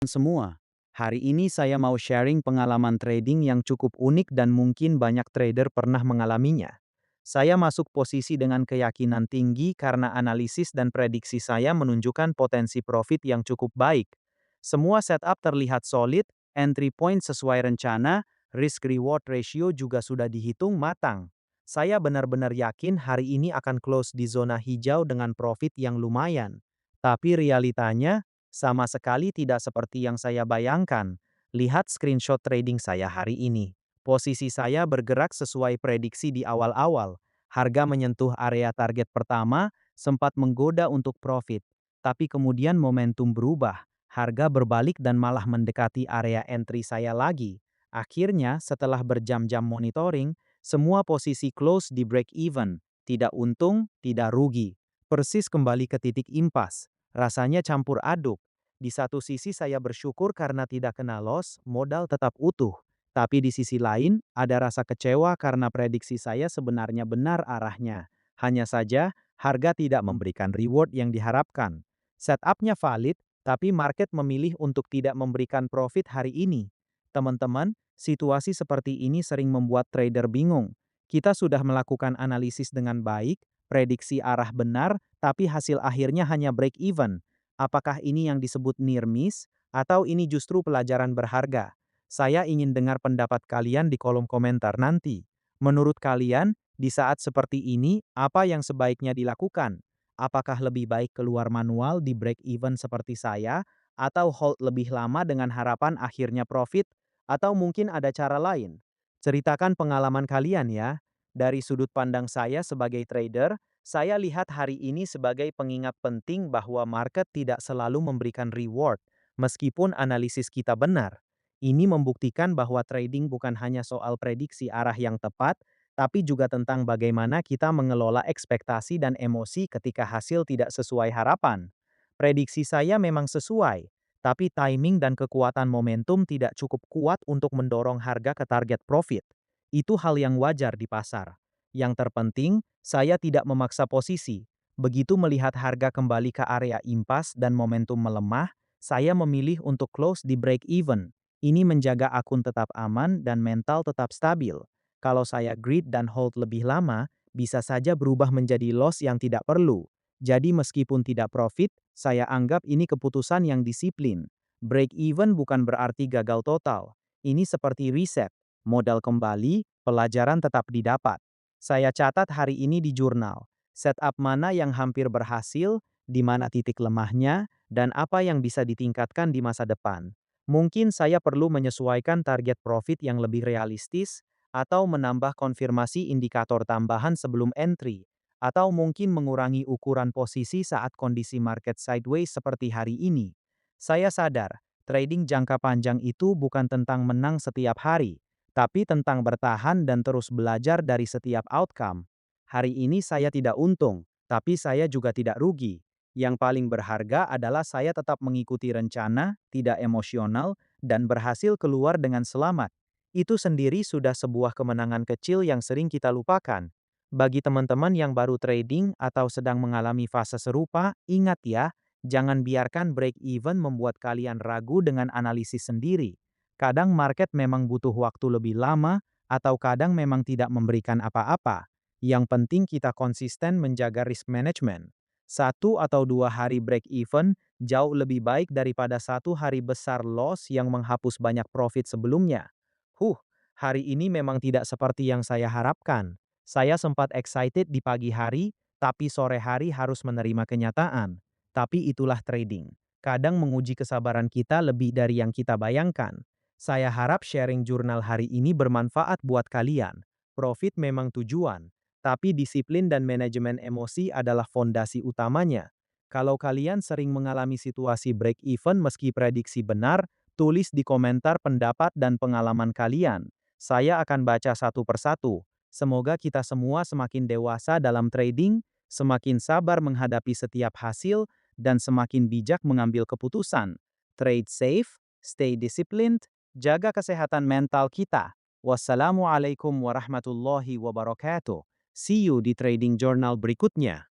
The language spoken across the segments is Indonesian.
Semua. Hari ini saya mau sharing pengalaman trading yang cukup unik dan mungkin banyak trader pernah mengalaminya. Saya masuk posisi dengan keyakinan tinggi karena analisis dan prediksi saya menunjukkan potensi profit yang cukup baik. Semua setup terlihat solid, entry point sesuai rencana, risk-reward ratio juga sudah dihitung matang. Saya benar-benar yakin hari ini akan close di zona hijau dengan profit yang lumayan. Tapi realitanya, sama sekali tidak seperti yang saya bayangkan. Lihat screenshot trading saya hari ini. Posisi saya bergerak sesuai prediksi di awal-awal. Harga menyentuh area target pertama, sempat menggoda untuk profit. Tapi kemudian momentum berubah. Harga berbalik dan malah mendekati area entry saya lagi. Akhirnya, setelah berjam-jam monitoring, semua posisi close di break even. Tidak untung, tidak rugi. Persis kembali ke titik impas. Rasanya campur aduk. Di satu sisi saya bersyukur karena tidak kena loss, modal tetap utuh. Tapi di sisi lain, ada rasa kecewa karena prediksi saya sebenarnya benar arahnya. Hanya saja, harga tidak memberikan reward yang diharapkan. Setup-nya valid, tapi market memilih untuk tidak memberikan profit hari ini. Teman-teman, situasi seperti ini sering membuat trader bingung. Kita sudah melakukan analisis dengan baik, prediksi arah benar, tapi hasil akhirnya hanya break even. Apakah ini yang disebut near miss, atau ini justru pelajaran berharga? Saya ingin dengar pendapat kalian di kolom komentar nanti. Menurut kalian, di saat seperti ini, apa yang sebaiknya dilakukan? Apakah lebih baik keluar manual di break even seperti saya, atau hold lebih lama dengan harapan akhirnya profit, atau mungkin ada cara lain? Ceritakan pengalaman kalian ya. Dari sudut pandang saya sebagai trader, saya lihat hari ini sebagai pengingat penting bahwa market tidak selalu memberikan reward, meskipun analisis kita benar. Ini membuktikan bahwa trading bukan hanya soal prediksi arah yang tepat, tapi juga tentang bagaimana kita mengelola ekspektasi dan emosi ketika hasil tidak sesuai harapan. Prediksi saya memang sesuai, tapi timing dan kekuatan momentum tidak cukup kuat untuk mendorong harga ke target profit. Itu hal yang wajar di pasar. Yang terpenting, saya tidak memaksa posisi. Begitu melihat harga kembali ke area impas dan momentum melemah, saya memilih untuk close di break even. Ini menjaga akun tetap aman dan mental tetap stabil. Kalau saya greed dan hold lebih lama, bisa saja berubah menjadi loss yang tidak perlu. Jadi meskipun tidak profit, saya anggap ini keputusan yang disiplin. Break even bukan berarti gagal total. Ini seperti reset. Modal kembali, pelajaran tetap didapat. Saya catat hari ini di jurnal. Setup mana yang hampir berhasil, di mana titik lemahnya, dan apa yang bisa ditingkatkan di masa depan. Mungkin saya perlu menyesuaikan target profit yang lebih realistis, atau menambah konfirmasi indikator tambahan sebelum entry, atau mungkin mengurangi ukuran posisi saat kondisi market sideways seperti hari ini. Saya sadar, trading jangka panjang itu bukan tentang menang setiap hari, tapi tentang bertahan dan terus belajar dari setiap outcome. Hari ini saya tidak untung, tapi saya juga tidak rugi. Yang paling berharga adalah saya tetap mengikuti rencana, tidak emosional, dan berhasil keluar dengan selamat. Itu sendiri sudah sebuah kemenangan kecil yang sering kita lupakan. Bagi teman-teman yang baru trading atau sedang mengalami fase serupa, ingat ya, jangan biarkan break even membuat kalian ragu dengan analisis sendiri. Kadang market memang butuh waktu lebih lama, atau kadang memang tidak memberikan apa-apa. Yang penting kita konsisten menjaga risk management. 1 atau 2 hari break even jauh lebih baik daripada 1 hari besar loss yang menghapus banyak profit sebelumnya. Huh, hari ini memang tidak seperti yang saya harapkan. Saya sempat excited di pagi hari, tapi sore hari harus menerima kenyataan. Tapi itulah trading. Kadang menguji kesabaran kita lebih dari yang kita bayangkan. Saya harap sharing jurnal hari ini bermanfaat buat kalian. Profit memang tujuan, tapi disiplin dan manajemen emosi adalah fondasi utamanya. Kalau kalian sering mengalami situasi break even meski prediksi benar, tulis di komentar pendapat dan pengalaman kalian. Saya akan baca satu persatu. Semoga kita semua semakin dewasa dalam trading, semakin sabar menghadapi setiap hasil, dan semakin bijak mengambil keputusan. Trade safe, stay disciplined, jaga kesehatan mental kita. Wassalamualaikum warahmatullahi wabarakatuh. See you di trading journal berikutnya.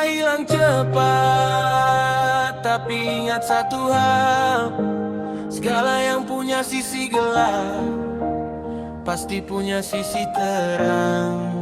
hilang cepat. Tapi ingat satu hal, segala yang punya sisi gelap pasti punya sisi terang.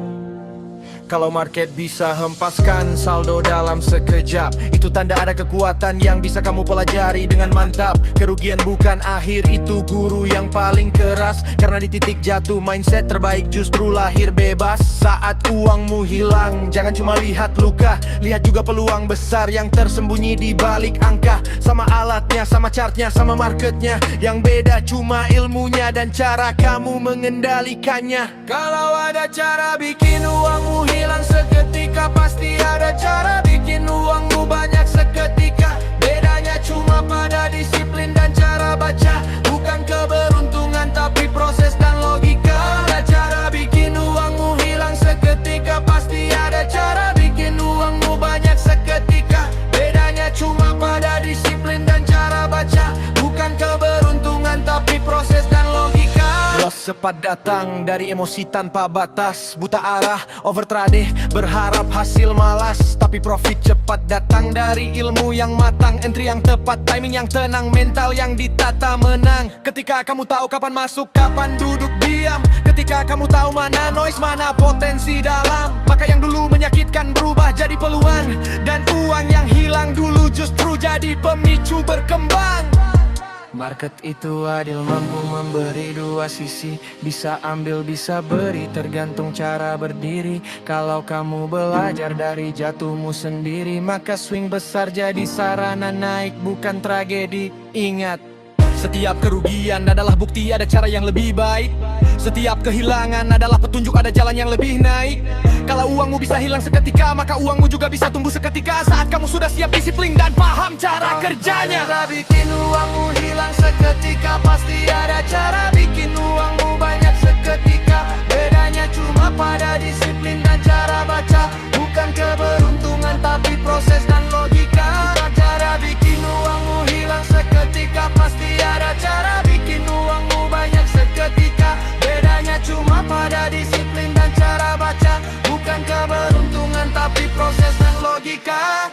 Kalau market bisa hempaskan saldo dalam sekejap, itu tanda ada kekuatan yang bisa kamu pelajari dengan mantap. Kerugian bukan akhir, itu guru yang paling keras. Karena di titik jatuh mindset terbaik justru lahir bebas. Saat uangmu hilang, jangan cuma lihat luka, lihat juga peluang besar yang tersembunyi di balik angka. Sama alatnya, sama chartnya, sama marketnya, yang beda cuma ilmunya dan cara kamu mengendalikannya. Kalau ada cara bikin uangmu hilang seketika, pasti ada cara bikin uangmu banyak seketika. Bedanya cuma pada disiplin dan cara baca, bukan keberuntungan tapi proses dan logika. Ada cara bikin uangmu hilang seketika, pasti ada cara bikin uangmu banyak seketika. Bedanya cuma pada disiplin dan cara baca, bukan keberuntungan tapi proses dan logika. Loss cepat datang dari emosi tanpa batas, buta arah, overtrade, berharap hasil malas. Tapi profit cepat datang dari ilmu yang matang, entry yang tepat, timing yang tenang, mental yang ditata menang. Ketika kamu tahu kapan masuk, kapan duduk diam, ketika kamu tahu mana noise, mana potensi dalam, maka yang dulu menyakitkan berubah jadi peluang, dan uang yang hilang dulu justru jadi pemicu berkembang. Market itu adil, mampu memberi dua sisi, bisa ambil bisa beri, tergantung cara berdiri. Kalau kamu belajar dari jatuhmu sendiri, maka swing besar jadi sarana naik, bukan tragedi. Ingat, setiap kerugian adalah bukti ada cara yang lebih baik. Setiap kehilangan adalah petunjuk ada jalan yang lebih naik. Kalau uangmu bisa hilang seketika, maka uangmu juga bisa tumbuh seketika. Saat kamu sudah siap disiplin dan paham cara kerjanya. Cara bikin uangmu hilang seketika, pasti ada cara bikin uangmu banyak seketika. Bedanya cuma pada disiplin dan cara baca, bukan keberuntungan tapi proses dan logika. Cara bikin uangmu hilang seketika, pasti ada cara bikin uangmu banyak seketika. Bedanya cuma pada disiplin dan cara baca, bukan keberuntungan tapi proses dan logika.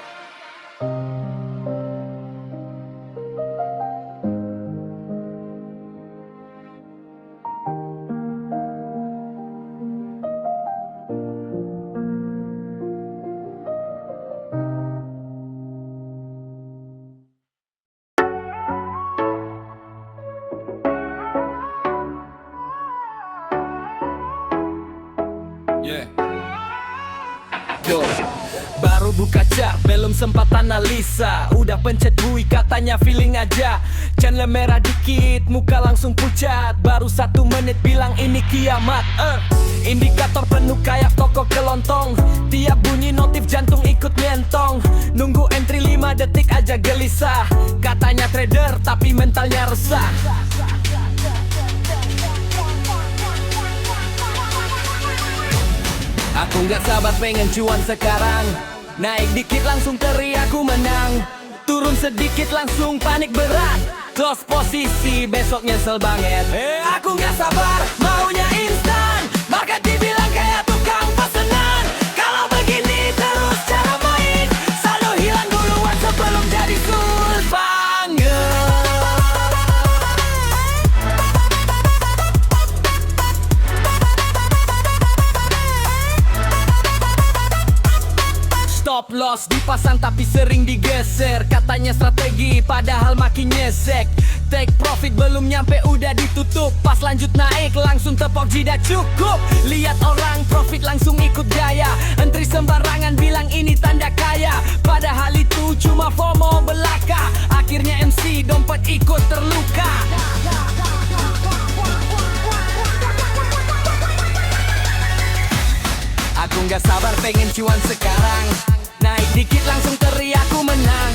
Baru buka chart, belum sempat analisa, udah pencet bui katanya feeling aja. Channel merah dikit, muka langsung pucat. Baru 1 menit bilang ini kiamat. Indikator penuh kayak toko kelontong, tiap bunyi notif jantung ikut nyentong. Nunggu entry 5 detik aja gelisah, katanya trader tapi mentalnya resah. Aku gak sabar pengen cuan sekarang, naik dikit langsung teriak aku menang, turun sedikit langsung panik berat, close posisi besok nyesel banget. Aku gak sabar maunya instan, market dibilang kayak tukang pesenan. Kalau begini terus cara main, saldo hilang duluan sebelum jadi sulfangga. Stop loss dipasang tapi sering digeser, katanya strategi padahal makin nyesek. Take profit belum nyampe udah ditutup, pas lanjut naik langsung tepok jidat cukup. Lihat orang profit langsung ikut gaya, entry sembarangan bilang ini tanda kaya, padahal itu cuma FOMO belaka. Akhirnya MC dompet ikut terluka. Aku gak sabar pengen cuan sekarang, naik dikit langsung teriak aku menang,